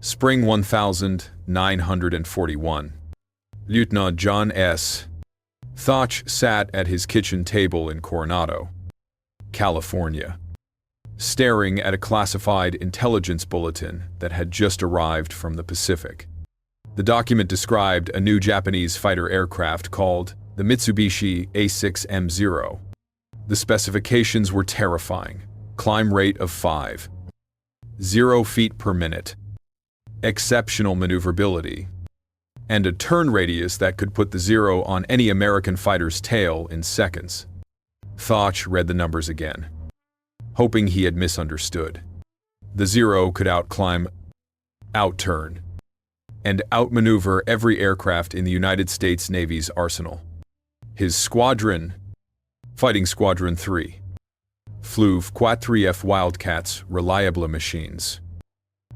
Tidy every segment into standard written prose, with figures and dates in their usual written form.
Spring 1941. Lieutenant John S. Thoch sat at his kitchen table in Coronado, California, staring at a classified intelligence bulletin that had just arrived from the Pacific. The document described a new Japanese fighter aircraft called the Mitsubishi A6M0. The specifications were terrifying. Climb rate of 5.0 feet per minute, exceptional maneuverability, and a turn radius that could put the Zero on any American fighter's tail in seconds. Thoch read the numbers again, hoping he had misunderstood. The Zero could outclimb, outturn, and outmaneuver every aircraft in the United States Navy's arsenal. His squadron, Fighting Squadron 3, flew 4F Wildcats reliable machines,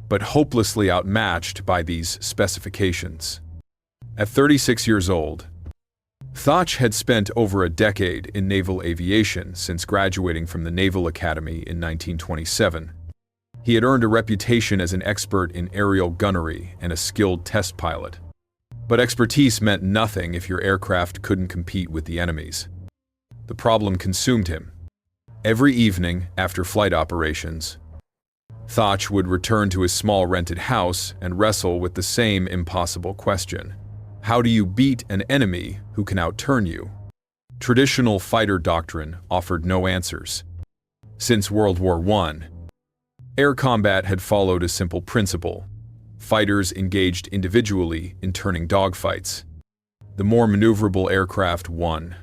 but hopelessly outmatched by these specifications. At 36 years old, Thoch had spent over a decade in naval aviation since graduating from the Naval Academy in 1927. He had earned a reputation as an expert in aerial gunnery and a skilled test pilot. But expertise meant nothing if your aircraft couldn't compete with the enemy's. The problem consumed him. Every evening after flight operations, Thoch would return to his small rented house and wrestle with the same impossible question. How do you beat an enemy who can outturn you? Traditional fighter doctrine offered no answers. Since World War I, air combat had followed a simple principle. Fighters engaged individually in turning dogfights. The more maneuverable aircraft won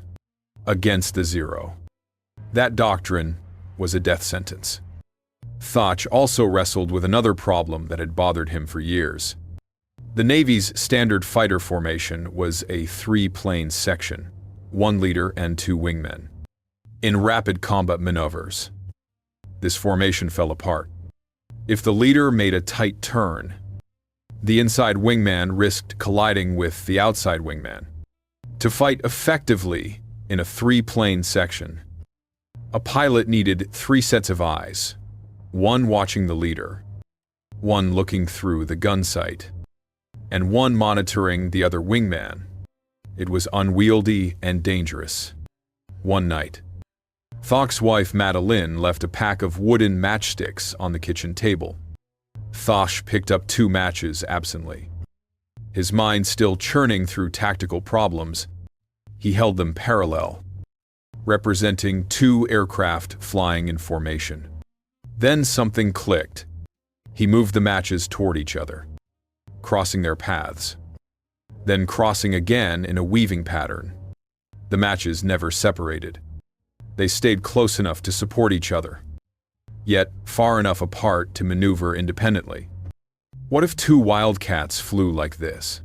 against the Zero. That doctrine was a death sentence. Thoch also wrestled with another problem that had bothered him for years. The Navy's standard fighter formation was a three-plane section, 1 leader and 2 wingmen. In rapid combat maneuvers, this formation fell apart. If the leader made a tight turn, the inside wingman risked colliding with the outside wingman. To fight effectively in a three-plane section, a pilot needed 3 sets of eyes, 1 watching the leader, 1 looking through the gun sight, and 1 monitoring the other wingman. It was unwieldy and dangerous. One night, Thoch's wife Madeline left a pack of wooden matchsticks on the kitchen table. Thoch picked up 2 matches absently. His mind still churning through tactical problems, he held them parallel, representing 2 aircraft flying in formation. Then something clicked. He moved the matches toward each other, crossing their paths, then crossing again in a weaving pattern. The matches never separated. They stayed close enough to support each other, yet far enough apart to maneuver independently. What if 2 Wildcats flew like this?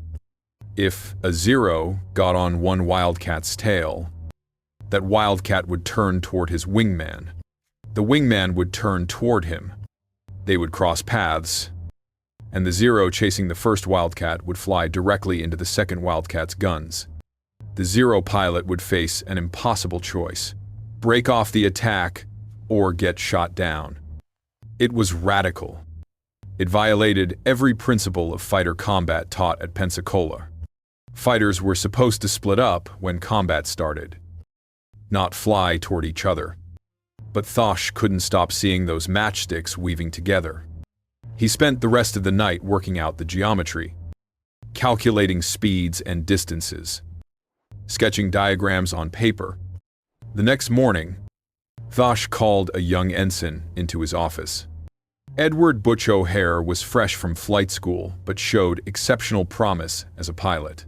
If a Zero got on one Wildcat's tail, that Wildcat would turn toward his wingman. The wingman would turn toward him. They would cross paths, and the Zero chasing the first Wildcat would fly directly into the second Wildcat's guns. The Zero pilot would face an impossible choice: break off the attack or get shot down. It was radical. It violated every principle of fighter combat taught at Pensacola. Fighters were supposed to split up when combat started, not fly toward each other. But Thoch couldn't stop seeing those matchsticks weaving together. He spent the rest of the night working out the geometry, calculating speeds and distances, sketching diagrams on paper. The next morning, Thoch called a young ensign into his office. Edward Butch O'Hare was fresh from flight school but showed exceptional promise as a pilot.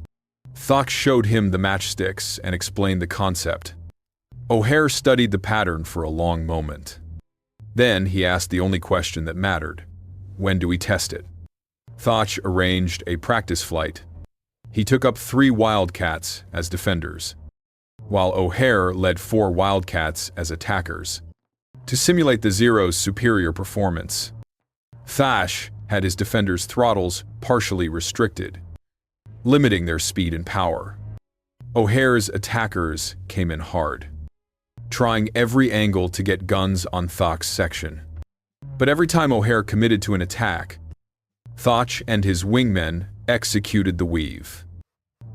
Thoch showed him the matchsticks and explained the concept. O'Hare studied the pattern for a long moment. Then he asked the only question that mattered: when do we test it? Thoch arranged a practice flight. He took up 3 Wildcats as defenders, while O'Hare led 4 Wildcats as attackers. To simulate the Zero's superior performance, Thoch had his defenders' throttles partially restricted, limiting their speed and power. O'Hare's attackers came in hard, trying every angle to get guns on Thoch's section. But every time O'Hare committed to an attack, Thoch and his wingmen executed the weave.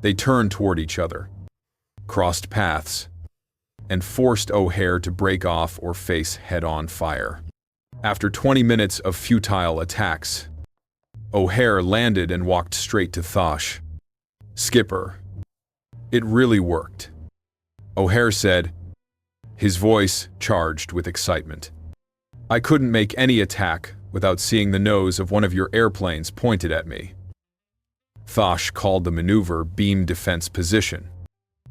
They turned toward each other, crossed paths, and forced O'Hare to break off or face head-on fire. After 20 minutes of futile attacks, O'Hare landed and walked straight to Thoch. "Skipper, it really worked," O'Hare said, his voice charged with excitement. "I couldn't make any attack without seeing the nose of one of your airplanes pointed at me." Thoch called the maneuver beam defense position.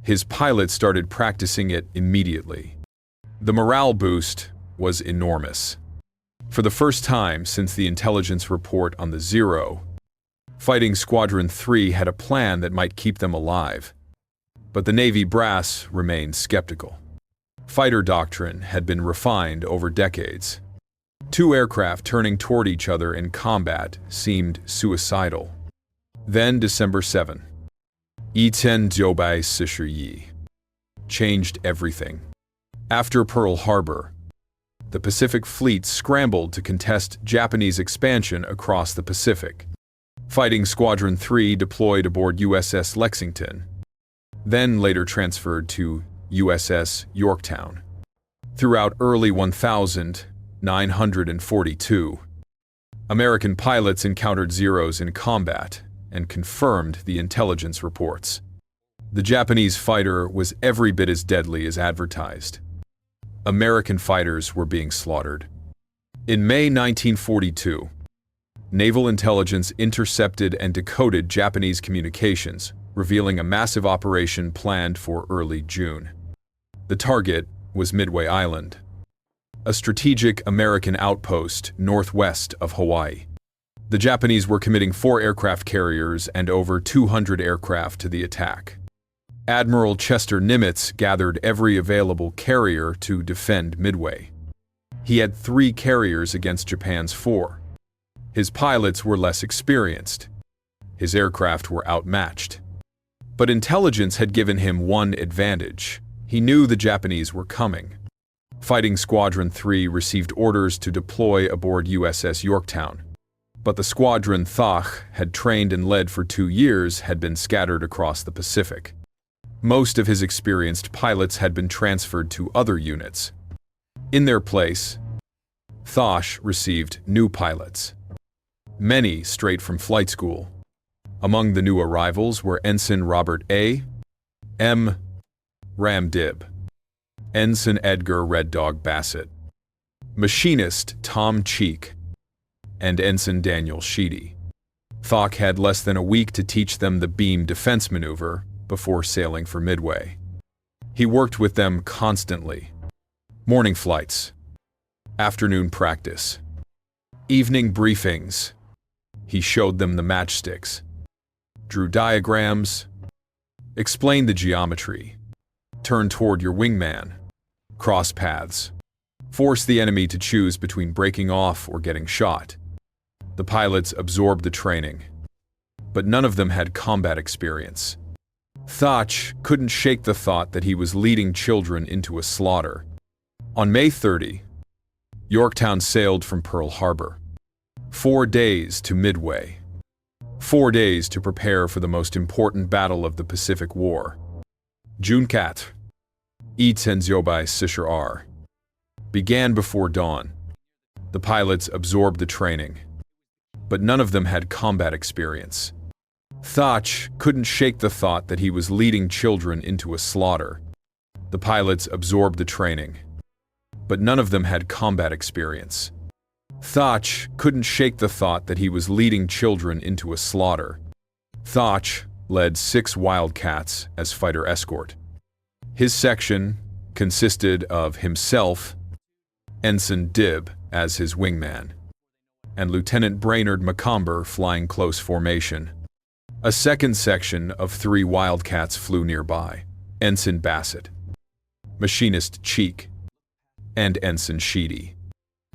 His pilot started practicing it immediately. The morale boost was enormous. For the first time since the intelligence report on the Zero, Fighting Squadron 3 had a plan that might keep them alive. But the Navy brass remained skeptical. Fighter doctrine had been refined over decades. Two aircraft turning toward each other in combat seemed suicidal. Then December 7, 1942 changed everything. After Pearl Harbor, the Pacific Fleet scrambled to contest Japanese expansion across the Pacific. Fighting Squadron 3 deployed aboard USS Lexington, then later transferred to USS Yorktown. Throughout early 1942, American pilots encountered Zeros in combat and confirmed the intelligence reports. The Japanese fighter was every bit as deadly as advertised. American fighters were being slaughtered. In May 1942, naval intelligence intercepted and decoded Japanese communications, revealing a massive operation planned for early June. The target was Midway Island, a strategic American outpost northwest of Hawaii. The Japanese were committing 4 aircraft carriers and over 200 aircraft to the attack. Admiral Chester Nimitz gathered every available carrier to defend Midway. He had 3 carriers against Japan's 4. His pilots were less experienced. His aircraft were outmatched. But intelligence had given him one advantage. He knew the Japanese were coming. Fighting Squadron 3 received orders to deploy aboard USS Yorktown. But the squadron Thoch had trained and led for 2 years had been scattered across the Pacific. Most of his experienced pilots had been transferred to other units. In their place, Thoch received new pilots, many straight from flight school. Among the new arrivals were Ensign Robert A. M. Ramdib, Ensign Edgar Red Dog Bassett, Machinist Tom Cheek, and Ensign Daniel Sheedy. Thoch had less than a week to teach them the beam defense maneuver before sailing for Midway. He worked with them constantly. Morning flights, afternoon practice, evening briefings. He showed them the matchsticks, drew diagrams, explained the geometry, turn toward your wingman, cross paths, force the enemy to choose between breaking off or getting shot. The pilots absorbed the training, but none of them had combat experience. Thoch couldn't shake the thought that he was leading children into a slaughter. On May 30, Yorktown sailed from Pearl Harbor. 4 days to Midway. 4 days to prepare for the most important battle of the Pacific War. June 4, 1942 began before dawn. The pilots absorbed the training, but none of them had combat experience. Thoch couldn't shake the thought that he was leading children into a slaughter. The pilots absorbed the training, but none of them had combat experience. Thoch couldn't shake the thought that he was leading children into a slaughter. Thoch led 6 Wildcats as fighter escort. His section consisted of himself, Ensign Dib as his wingman, and Lieutenant Brainerd Macomber flying close formation. A second section of 3 Wildcats flew nearby, Ensign Bassett, Machinist Cheek, and Ensign Sheedy.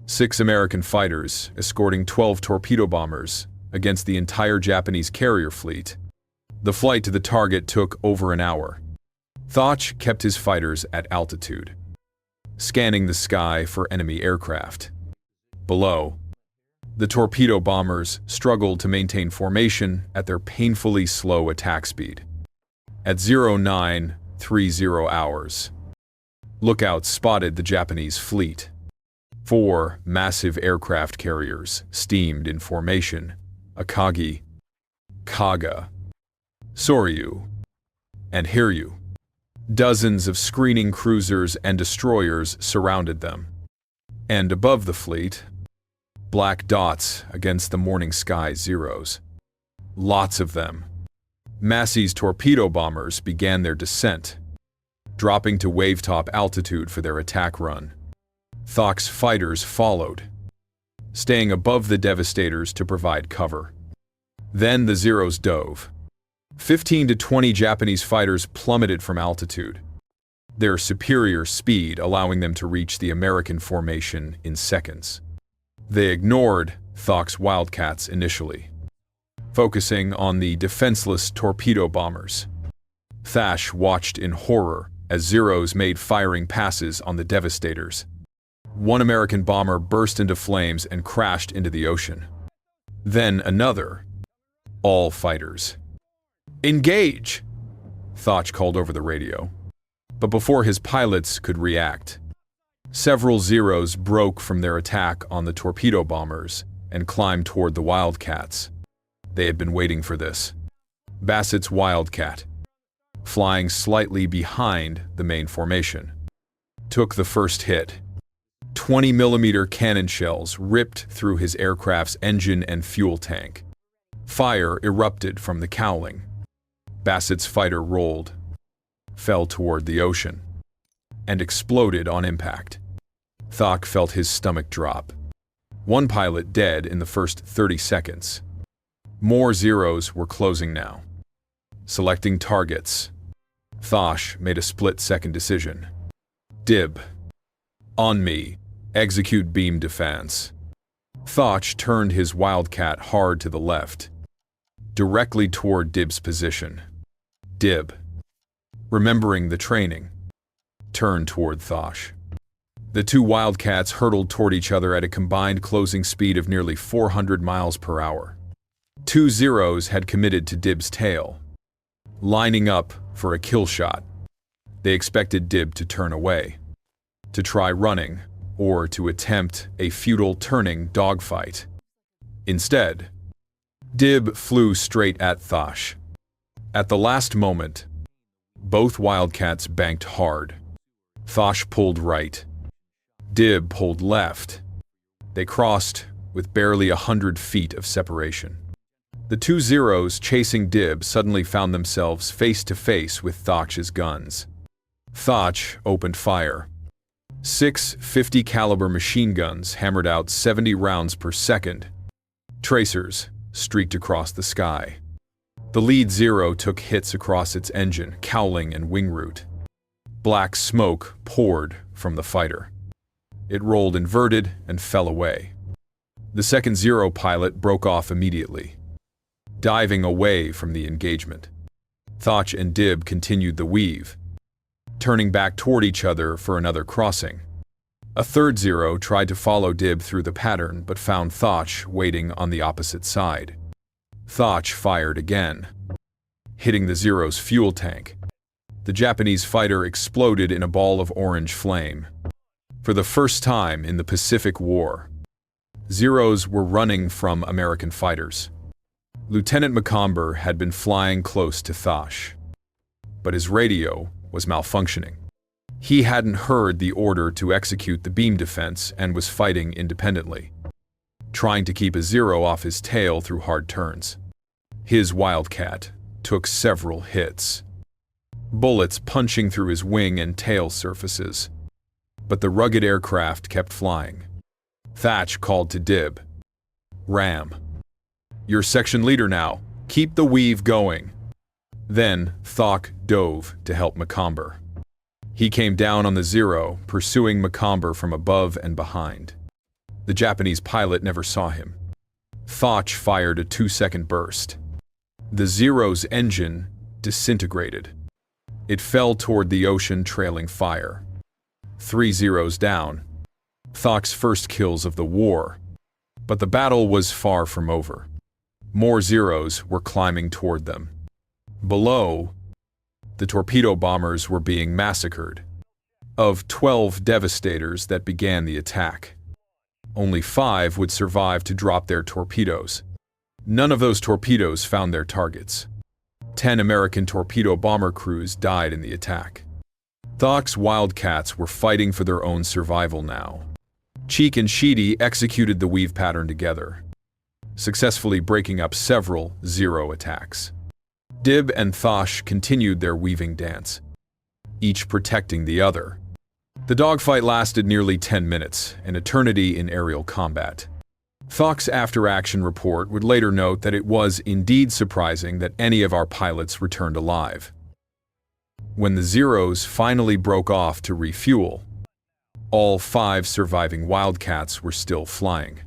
6 American fighters escorting 12 torpedo bombers against the entire Japanese carrier fleet. The flight to the target took over an hour. Thoch kept his fighters at altitude, scanning the sky for enemy aircraft. Below, The torpedo bombers struggled to maintain formation at their painfully slow attack speed. At 0930 hours, lookouts spotted the Japanese fleet. 4 massive aircraft carriers steamed in formation: Akagi, Kaga, Soryu, and Hiryu. Dozens of screening cruisers and destroyers surrounded them. And above the fleet, black dots against the morning sky Zeros. Lots of them. Massey's torpedo bombers began their descent, dropping to wave-top altitude for their attack run. Thok's fighters followed, staying above the Devastators to provide cover. Then the Zeros dove. 15 to 20 Japanese fighters plummeted from altitude, their superior speed allowing them to reach the American formation in seconds. They ignored Thok's Wildcats initially, focusing on the defenseless torpedo bombers. Thash watched in horror as Zeros made firing passes on the Devastators. One American bomber burst into flames and crashed into the ocean. Then another. All fighters. "Engage!" Thach called over the radio. But before his pilots could react, several Zeros broke from their attack on the torpedo bombers and climbed toward the Wildcats. They had been waiting for this. Bassett's Wildcat, flying slightly behind the main formation, took the first hit. 20mm cannon shells ripped through his aircraft's engine and fuel tank. Fire erupted from the cowling. Bassett's fighter rolled, fell toward the ocean, and exploded on impact. Thok felt his stomach drop. One pilot dead in the first 30 seconds. More Zeros were closing now. Selecting targets, Thosh made a split-second decision. Dib. On me. Execute beam defense. Thoch turned his Wildcat hard to the left, directly toward Dib's position. Dib, remembering the training, turned toward Thosh. The two Wildcats hurtled toward each other at a combined closing speed of nearly 400 miles per hour. 2 Zeros had committed to Dib's tail, lining up for a kill shot. They expected Dib to turn away, to try running, or to attempt a futile turning dogfight. Instead, Dib flew straight at Thosh. At the last moment, both Wildcats banked hard. Thosh pulled right. Dib pulled left. They crossed with barely 100 feet of separation. The 2 Zeros chasing Dib suddenly found themselves face to face with Thoch's guns. Thoch opened fire. 6 50 caliber machine guns hammered out 70 rounds per second. Tracers streaked across the sky. The lead Zero took hits across its engine, cowling, and wing root. Black smoke poured from the fighter. It rolled inverted and fell away. The second Zero pilot broke off immediately, diving away from the engagement. Thoch and Dib continued the weave, turning back toward each other for another crossing. A third Zero tried to follow Dib through the pattern but found Thoch waiting on the opposite side. Thoch fired again, hitting the Zero's fuel tank. The Japanese fighter exploded in a ball of orange flame. For the first time in the Pacific War, Zeros were running from American fighters. Lieutenant Macomber had been flying close to Thosh, but his radio was malfunctioning. He hadn't heard the order to execute the beam defense and was fighting independently, trying to keep a Zero off his tail through hard turns. His Wildcat took several hits, bullets punching through his wing and tail surfaces. But the rugged aircraft kept flying. Thatch called to Dib. Ram. You're section leader now. Keep the weave going. Then Thok dove to help Macomber. He came down on the Zero, pursuing Macomber from above and behind. The Japanese pilot never saw him. Thoch fired a 2-second burst. The Zero's engine disintegrated. It fell toward the ocean, trailing fire. 3 Zeros down. Thok's first kills of the war. But the battle was far from over. More Zeros were climbing toward them. Below, the torpedo bombers were being massacred. Of 12 devastators that began the attack, only 5 would survive to drop their torpedoes. None of those torpedoes found their targets. 10 American torpedo bomber crews died in the attack. Thock's Wildcats were fighting for their own survival now. Cheek and Sheedy executed the weave pattern together, successfully breaking up several Zero attacks. Dib and Thosh continued their weaving dance, each protecting the other. The dogfight lasted nearly 10 minutes, an eternity in aerial combat. Thock's after-action report would later note that it was indeed surprising that any of our pilots returned alive. When the Zeros finally broke off to refuel, all 5 surviving Wildcats were still flying.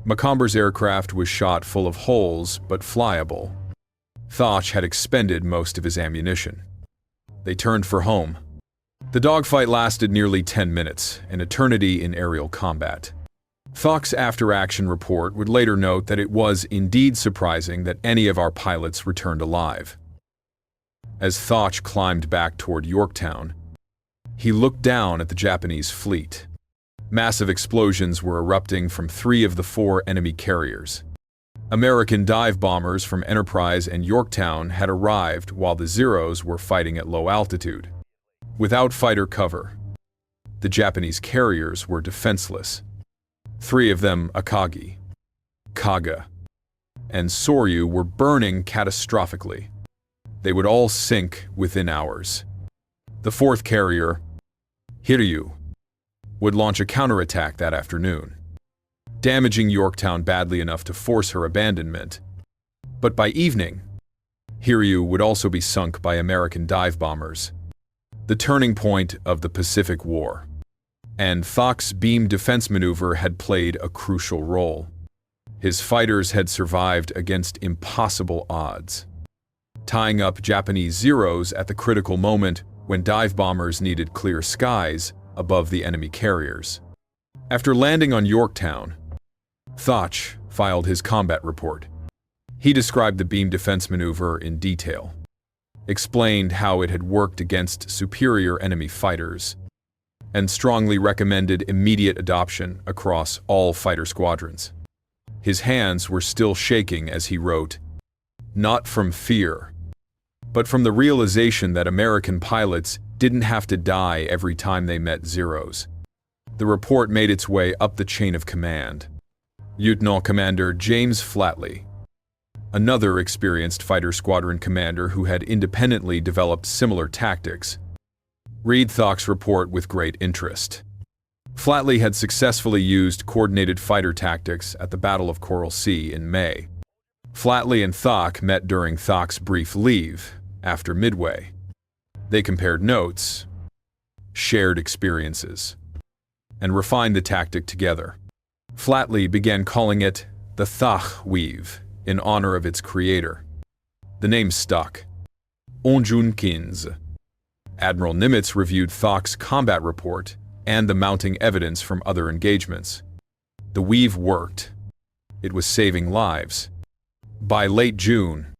Macomber's aircraft was shot full of holes but flyable. Thosh had expended most of his ammunition. They turned for home. The dogfight lasted nearly 10 minutes, an eternity in aerial combat. Thock's after-action report would later note that it was indeed surprising that any of our pilots returned alive. As Thoch climbed back toward Yorktown, he looked down at the Japanese fleet. Massive explosions were erupting from 3 of the 4 enemy carriers. American dive bombers from Enterprise and Yorktown had arrived while the Zeros were fighting at low altitude. Without fighter cover, the Japanese carriers were defenseless. 3 of them, Akagi, Kaga, and Soryu, were burning catastrophically. They would all sink within hours. The 4th carrier, Hiryu, would launch a counterattack that afternoon, damaging Yorktown badly enough to force her abandonment. But by evening, Hiryu would also be sunk by American dive bombers, the turning point of the Pacific War. And Thock's beam defense maneuver had played a crucial role. His fighters had survived against impossible odds, tying up Japanese Zeros at the critical moment when dive bombers needed clear skies above the enemy carriers. After landing on Yorktown, Thoch filed his combat report. He described the beam defense maneuver in detail, explained how it had worked against superior enemy fighters, and strongly recommended immediate adoption across all fighter squadrons. His hands were still shaking as he wrote, "Not from fear, but from the realization that American pilots didn't have to die every time they met Zeros." The report made its way up the chain of command. Lieutenant Commander James Flatley, another experienced fighter squadron commander who had independently developed similar tactics, read Thock's report with great interest. Flatley had successfully used coordinated fighter tactics at the Battle of Coral Sea in May. Flatley and Thock met during Thock's brief leave after Midway. They compared notes, shared experiences, and refined the tactic together. Flatley began calling it the Thach Weave in honor of its creator. The name stuck. Onjunkins. Admiral Nimitz reviewed Thock's combat report and the mounting evidence from other engagements. The weave worked. It was saving lives. By late June,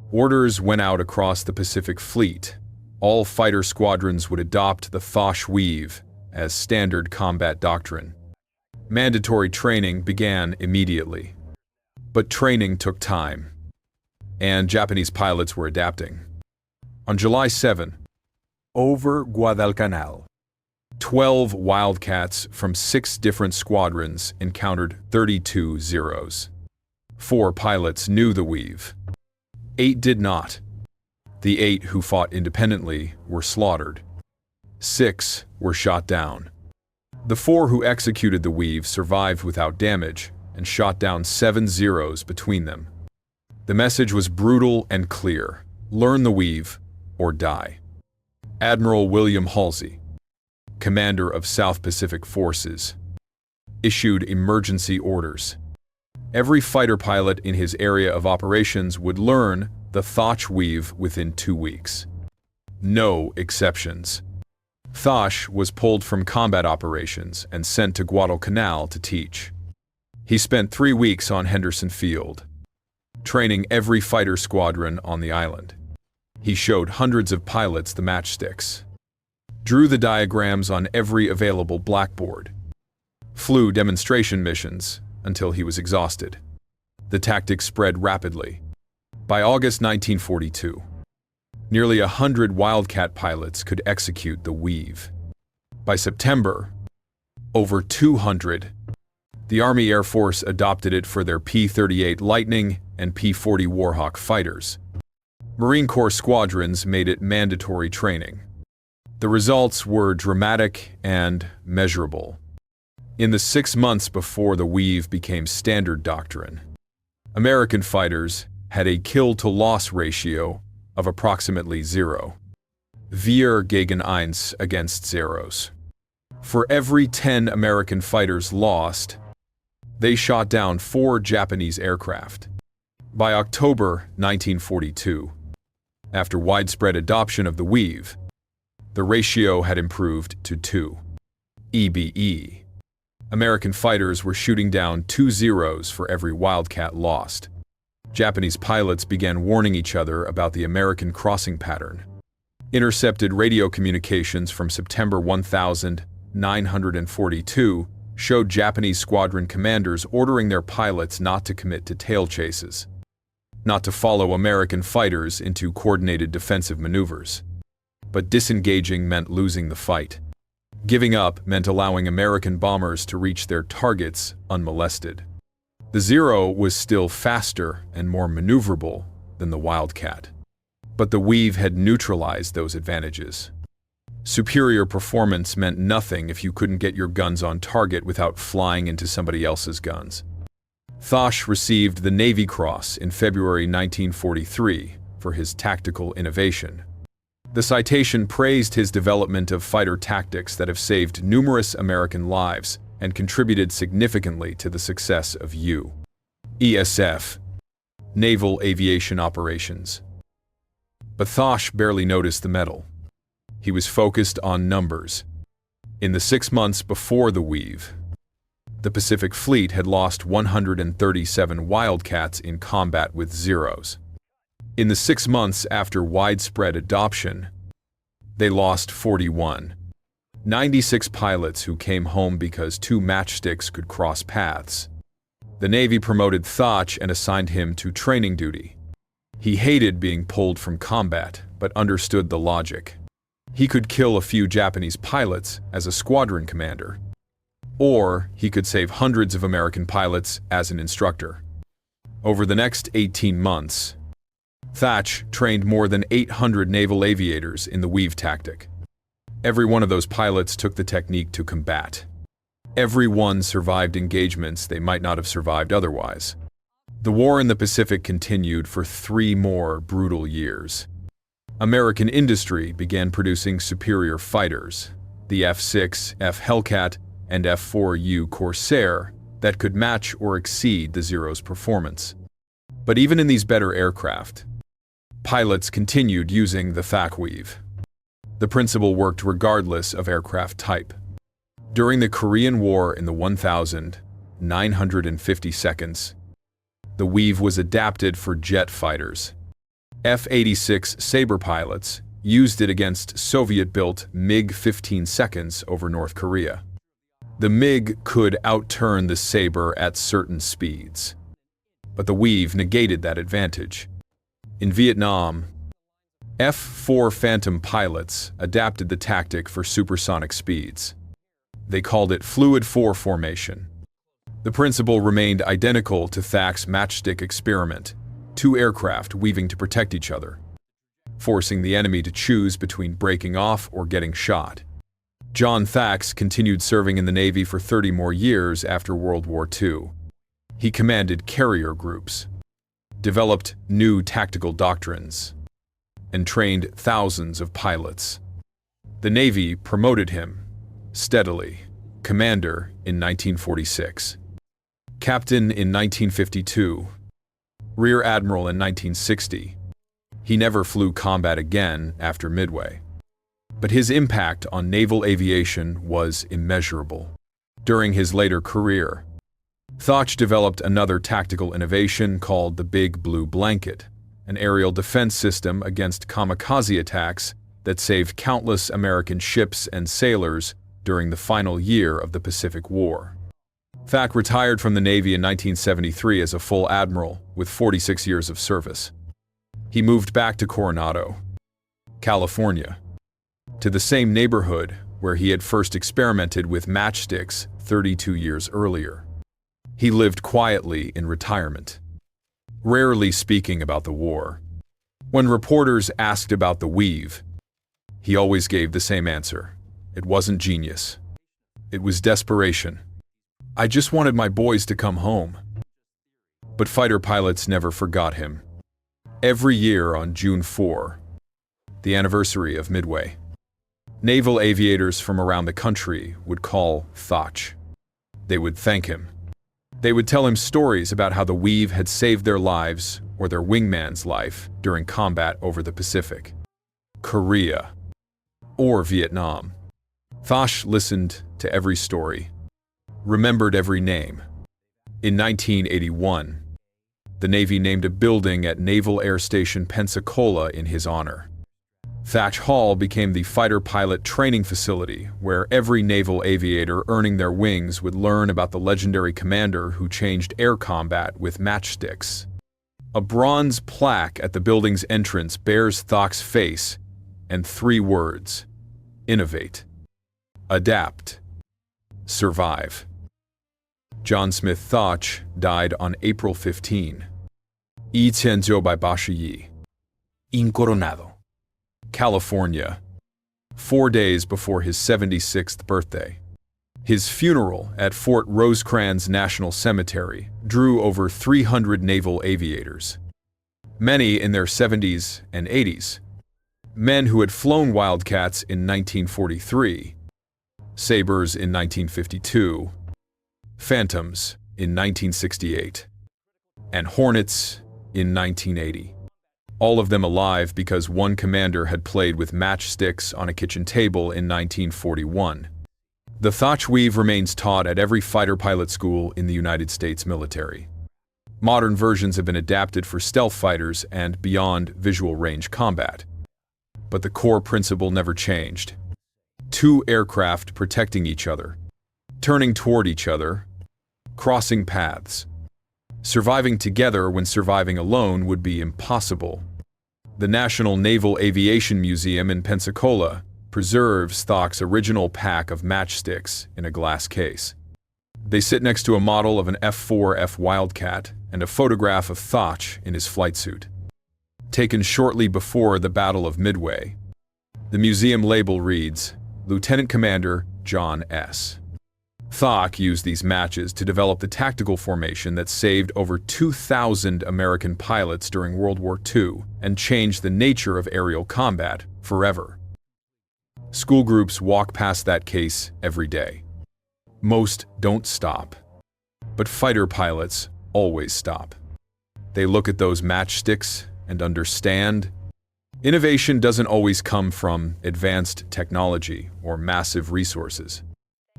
orders went out across the Pacific Fleet. All fighter squadrons would adopt the Thosh Weave as standard combat doctrine. Mandatory training began immediately. But training took time, and Japanese pilots were adapting. On July 7, over Guadalcanal, 12 Wildcats from 6 different squadrons encountered 32 Zeros. 4 pilots knew the weave. 8 did not. The 8 who fought independently were slaughtered. 6 were shot down. The 4 who executed the weave survived without damage and shot down 7 Zeros between them. The message was brutal and clear: learn the weave or die. Admiral William Halsey, commander of South Pacific Forces, issued emergency orders. Every fighter pilot in his area of operations would learn the Thoch Weave within 2 weeks. No exceptions. Thoch was pulled from combat operations and sent to Guadalcanal to teach. He spent 3 weeks on Henderson Field, training every fighter squadron on the island. He showed hundreds of pilots the matchsticks, drew the diagrams on every available blackboard, flew demonstration missions until he was exhausted. The tactics spread rapidly. By August 1942, nearly 100 Wildcat pilots could execute the weave. By September, over 200. The Army Air Force adopted it for their P-38 Lightning and P-40 Warhawk fighters. Marine Corps squadrons made it mandatory training. The results were dramatic and measurable. In the 6 months before the weave became standard doctrine, American fighters had a kill-to-loss ratio of approximately 0. Wir gegen eins against zeros. For every 10 American fighters lost, they shot down 4 Japanese aircraft. By October 1942, after widespread adoption of the weave, the ratio had improved to 2. EBE. American fighters were shooting down 2 zeros for every Wildcat lost. Japanese pilots began warning each other about the American crossing pattern. Intercepted radio communications from September 1942 showed Japanese squadron commanders ordering their pilots not to commit to tail chases, not to follow American fighters into coordinated defensive maneuvers. But disengaging meant losing the fight. Giving up meant allowing American bombers to reach their targets unmolested. The Zero was still faster and more maneuverable than the Wildcat, but the weave had neutralized those advantages. Superior performance meant nothing if you couldn't get your guns on target without flying into somebody else's guns. Thosh received the Navy Cross in February 1943 for his tactical innovation. The citation praised his development of fighter tactics that have saved numerous American lives and contributed significantly to the success of U.S. Naval Aviation Operations. But Thosh barely noticed the medal. He was focused on numbers. In the 6 months before the weave, the Pacific Fleet had lost 137 Wildcats in combat with Zeros. In the 6 months after widespread adoption, they lost 41. 96 pilots who came home because 2 matchsticks could cross paths. The Navy promoted Thosh and assigned him to training duty. He hated being pulled from combat, but understood the logic. He could kill a few Japanese pilots as a squadron commander, or he could save hundreds of American pilots as an instructor. Over the next 18 months, Thosh trained more than 800 naval aviators in the weave tactic. Every one of those pilots took the technique to combat. Every one survived engagements they might not have survived otherwise. The war in the Pacific continued for 3 more brutal years. American industry began producing superior fighters, the F-6, F-Hellcat, and F-4U Corsair, that could match or exceed the Zero's performance. But even in these better aircraft, pilots continued using the THAC weave. The principle worked regardless of aircraft type. During the Korean War in the 1,950 seconds, the weave was adapted for jet fighters. F-86 Sabre pilots used it against Soviet-built MiG-15 seconds over North Korea. The MiG could outturn the Sabre at certain speeds, but the weave negated that advantage. In Vietnam, F-4 Phantom pilots adapted the tactic for supersonic speeds. They called it Fluid 4 formation. The principle remained identical to THAC's matchstick experiment, 2 aircraft weaving to protect each other, forcing the enemy to choose between breaking off or getting shot. John Thax continued serving in the Navy for 30 more years after World War II. He commanded carrier groups, developed new tactical doctrines, and trained thousands of pilots. The Navy promoted him steadily, commander in 1946, captain in 1952, Rear Admiral in 1960. He never flew combat again after Midway. But his impact on naval aviation was immeasurable. During his later career, Thach developed another tactical innovation called the Big Blue Blanket, an aerial defense system against kamikaze attacks that saved countless American ships and sailors during the final year of the Pacific War. Thach retired from the Navy in 1973 as a full admiral with 46 years of service. He moved back to Coronado, California, to the same neighborhood where he had first experimented with matchsticks 32 years earlier. He lived quietly in retirement, rarely speaking about the war. When reporters asked about the weave, he always gave the same answer. It wasn't genius. It was desperation. I just wanted my boys to come home. But fighter pilots never forgot him. Every year on June 4, the anniversary of Midway, naval aviators from around the country would call Thach. They would thank him. They would tell him stories about how the weave had saved their lives or their wingman's life during combat over the Pacific, Korea, or Vietnam. Thach listened to every story, remembered every name. In 1981, the Navy named a building at Naval Air Station Pensacola in his honor. Thach Hall became the fighter pilot training facility where every naval aviator earning their wings would learn about the legendary commander who changed air combat with matchsticks. A bronze plaque at the building's entrance bears Thach's face and 3 words: innovate, adapt, survive. John Smith Thach died on April 15, 1982, in Coronado, California, 4 days before his 76th birthday. His funeral at Fort Rosecrans National Cemetery drew over 300 naval aviators, many in their 70s and 80s, men who had flown Wildcats in 1943, Sabres in 1952, Phantoms in 1968, and Hornets in 1980. All of them alive because one commander had played with matchsticks on a kitchen table in 1941. The Thach weave remains taught at every fighter pilot school in the United States military. Modern versions have been adapted for stealth fighters and beyond visual range combat. But the core principle never changed. 2 aircraft protecting each other, turning toward each other, crossing paths. Surviving together when surviving alone would be impossible. The National Naval Aviation Museum in Pensacola preserves Thach's original pack of matchsticks in a glass case. They sit next to a model of an F-4F Wildcat and a photograph of Thach in his flight suit, taken shortly before the Battle of Midway. The museum label reads, Lieutenant Commander John S. Thach used these matches to develop the tactical formation that saved over 2,000 American pilots during World War II and changed the nature of aerial combat forever. School groups walk past that case every day. Most don't stop, but fighter pilots always stop. They look at those matchsticks and understand innovation doesn't always come from advanced technology or massive resources.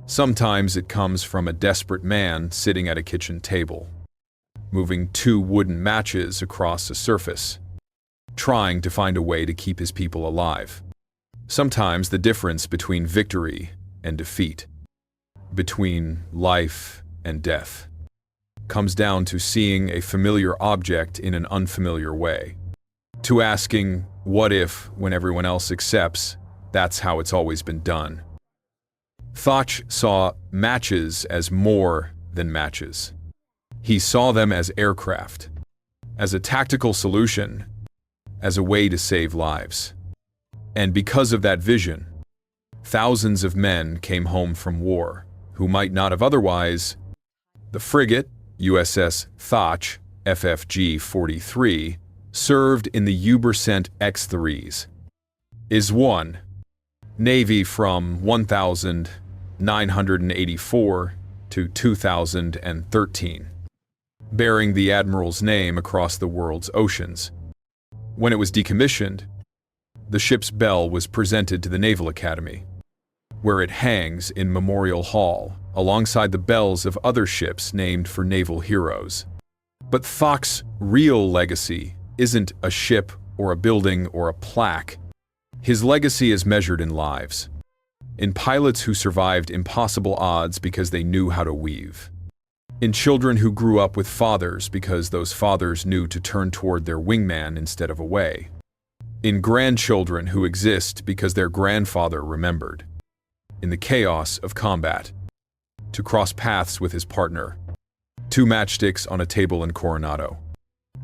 Sometimes it comes from a desperate man sitting at a kitchen table, moving 2 wooden matches across a surface, trying to find a way to keep his people alive. Sometimes the difference between victory and defeat, between life and death, comes down to seeing a familiar object in an unfamiliar way, to asking, what if, when everyone else accepts, that's how it's always been done? Thach saw matches as more than matches. He saw them as aircraft, as a tactical solution, as a way to save lives. And because of that vision, thousands of men came home from war who might not have otherwise. The frigate, USS Thach, FFG-43, served in the Ubersent X-3s. IS-1, Navy from 1984 to 2013, bearing the Admiral's name across the world's oceans. When it was decommissioned, the ship's bell was presented to the Naval Academy, where it hangs in Memorial Hall alongside the bells of other ships named for naval heroes. But Thoch's real legacy isn't a ship or a building or a plaque. His legacy is measured in lives, in pilots who survived impossible odds because they knew how to weave, in children who grew up with fathers because those fathers knew to turn toward their wingman instead of away, in grandchildren who exist because their grandfather remembered, in the chaos of combat, to cross paths with his partner, 2 matchsticks on a table in Coronado,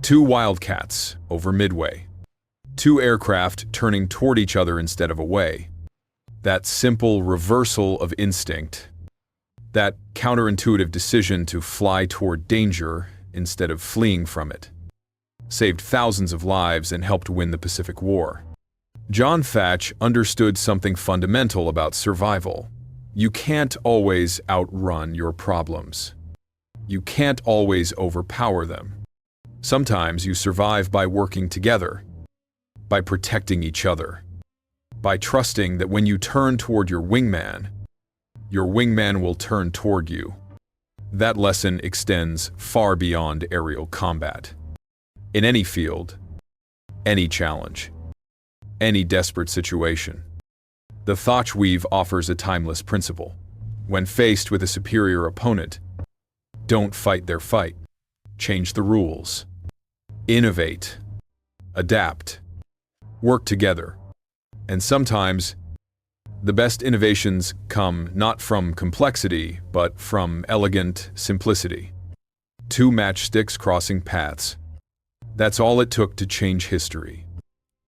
2 Wildcats over Midway, 2 aircraft turning toward each other instead of away. That simple reversal of instinct, that counterintuitive decision to fly toward danger instead of fleeing from it, saved thousands of lives and helped win the Pacific War. John Thach understood something fundamental about survival. You can't always outrun your problems. You can't always overpower them. Sometimes you survive by working together, by protecting each other, by trusting that when you turn toward your wingman will turn toward you. That lesson extends far beyond aerial combat. In any field, any challenge, any desperate situation, the Thach weave offers a timeless principle. When faced with a superior opponent, don't fight their fight. Change the rules. Innovate. Adapt. Work together. And sometimes, the best innovations come not from complexity, but from elegant simplicity. 2 matchsticks crossing paths. That's all it took to change history.